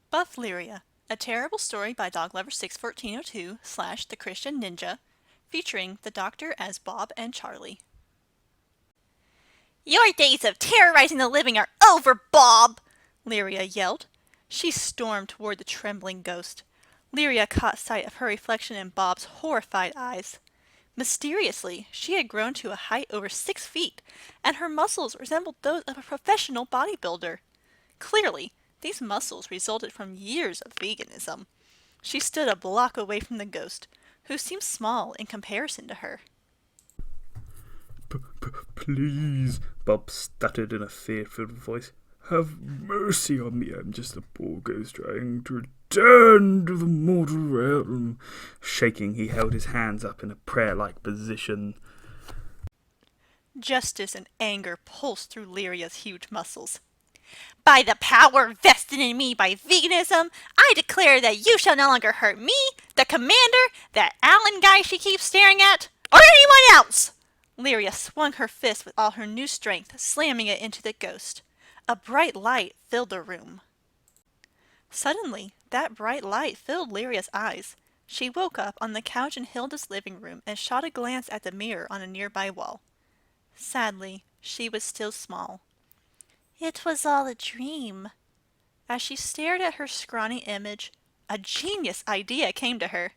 Buff Lyria, a terrible story by Doglover61402 / The Christian Ninja, featuring the Doctor as Bob and Charlie. Your days of terrorizing the living are over, Bob! Lyria yelled. She stormed toward the trembling ghost. Lyria caught sight of her reflection in Bob's horrified eyes. Mysteriously, she had grown to a height over 6 feet, and her muscles resembled those of a professional bodybuilder. Clearly, these muscles resulted from years of veganism. She stood a block away from the ghost, who seemed small in comparison to her. Please, Bob stuttered in a fear-filled voice. Have mercy on me, I'm just a poor ghost trying to return to the mortal realm. Shaking, he held his hands up in a prayer-like position. Justice and anger pulsed through Lyria's huge muscles. By the power vested in me by veganism, I declare that you shall no longer hurt me, the commander, that Alan guy she keeps staring at, or anyone else! Lyria swung her fist with all her new strength, slamming it into the ghost. A bright light filled the room. Suddenly, that bright light filled Lyria's eyes. She woke up on the couch in Hilda's living room and shot a glance at the mirror on a nearby wall. Sadly, she was still small. It was all a dream. As she stared at her scrawny image, a genius idea came to her.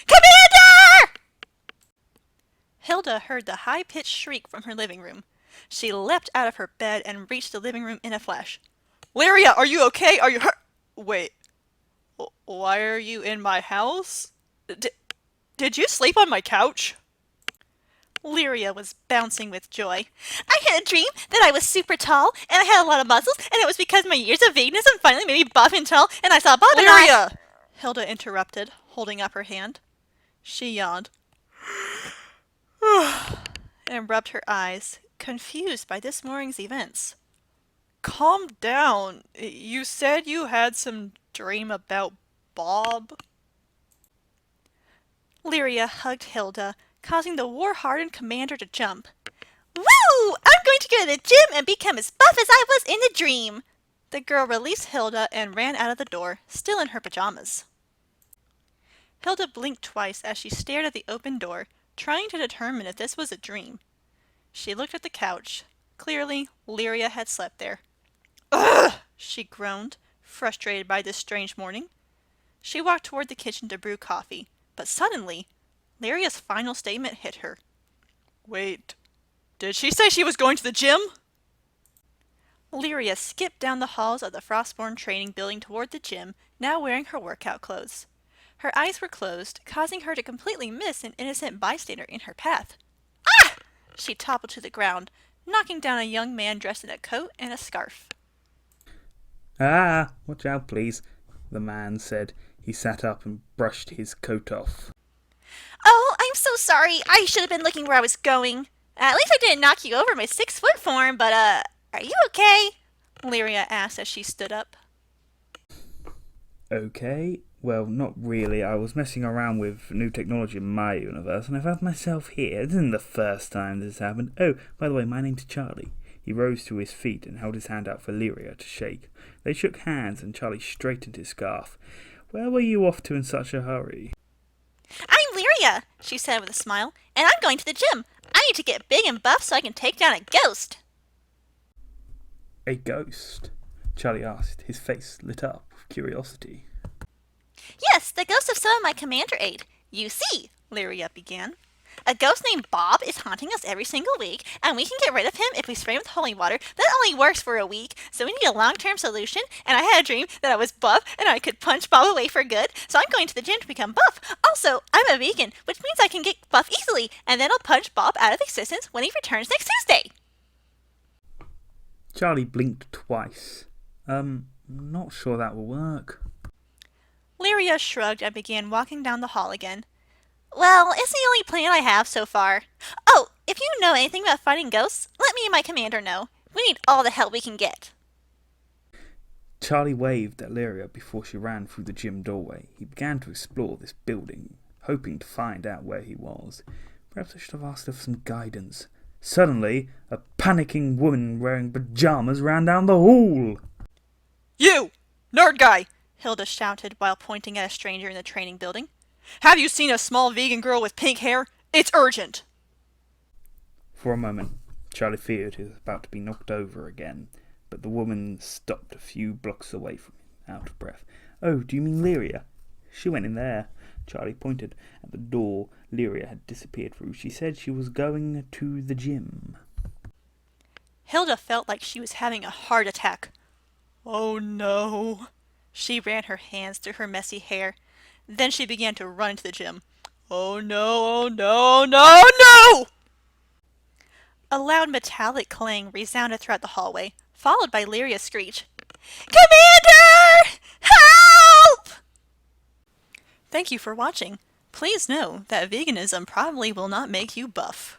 Commander! Hilda heard the high-pitched shriek from her living room. She leapt out of her bed and reached the living room in a flash. Lyria, are you okay? Are you hurt? Wait, why are you in my house? Did you sleep on my couch? Lyria was bouncing with joy. I had a dream that I was super tall, and I had a lot of muscles, and it was because my years of veganism finally made me buff and tall, and I saw Bob and Lyria! Hilda interrupted, holding up her hand. She yawned and rubbed her eyes, confused by this morning's events. Calm down. You said you had some dream about Bob? Lyria hugged Hilda, causing the war-hardened commander to jump. Woo! I'm going to go to the gym and become as buff as I was in the dream! The girl released Hilda and ran out of the door, still in her pajamas. Hilda blinked twice as she stared at the open door, trying to determine if this was a dream. She looked at the couch. Clearly, Lyria had slept there. Ugh! She groaned, frustrated by this strange morning. She walked toward the kitchen to brew coffee, but suddenly, Lyria's final statement hit her. Wait, did she say she was going to the gym? Lyria skipped down the halls of the Frostbourne training building toward the gym, now wearing her workout clothes. Her eyes were closed, causing her to completely miss an innocent bystander in her path. Ah! She toppled to the ground, knocking down a young man dressed in a coat and a scarf. Ah, watch out, please, the man said. He sat up and brushed his coat off. Oh, I'm so sorry. I should have been looking where I was going. At least I didn't knock you over my 6-foot form, but, are you okay? Lyria asked as she stood up. Okay, well, not really. I was messing around with new technology in my universe, and I found myself here. It isn't the first time this happened. Oh, by the way, my name's Charlie. He rose to his feet and held his hand out for Lyria to shake. They shook hands, and Charlie straightened his scarf. Where were you off to in such a hurry? I'm Lyria, she said with a smile, and I'm going to the gym. I need to get big and buff so I can take down a ghost. A ghost? Charlie asked, his face lit up with curiosity. Yes, the ghost of some of my commander aide. You see, Lyria began. A ghost named Bob is haunting us every single week, and we can get rid of him if we spray him with holy water. That only works for a week, so we need a long-term solution, and I had a dream that I was buff and I could punch Bob away for good, so I'm going to the gym to become buff. Also, I'm a vegan, which means I can get buff easily, and then I'll punch Bob out of existence when he returns next Tuesday. Charlie blinked twice. Not sure that will work. Lyria shrugged and began walking down the hall again. Well, it's the only plan I have so far. Oh, if you know anything about fighting ghosts, let me and my commander know. We need all the help we can get. Charlie waved at Lyria before she ran through the gym doorway. He began to explore this building, hoping to find out where he was. Perhaps I should have asked her for some guidance. Suddenly, a panicking woman wearing pajamas ran down the hall. You! Nerd guy! Hilda shouted while pointing at a stranger in the training building. Have you seen a small vegan girl with pink hair? It's urgent! For a moment, Charlie feared he was about to be knocked over again, but the woman stopped a few blocks away from him, out of breath. Oh, do you mean Lyria? She went in there. Charlie pointed at the door Lyria had disappeared through. She said she was going to the gym. Hilda felt like she was having a heart attack. Oh no. She ran her hands through her messy hair. Then she began to run to the gym. Oh no, oh no, no, no! A loud metallic clang resounded throughout the hallway, followed by Lyria's screech. Commander! Help! Thank you for watching. Please know that veganism probably will not make you buff.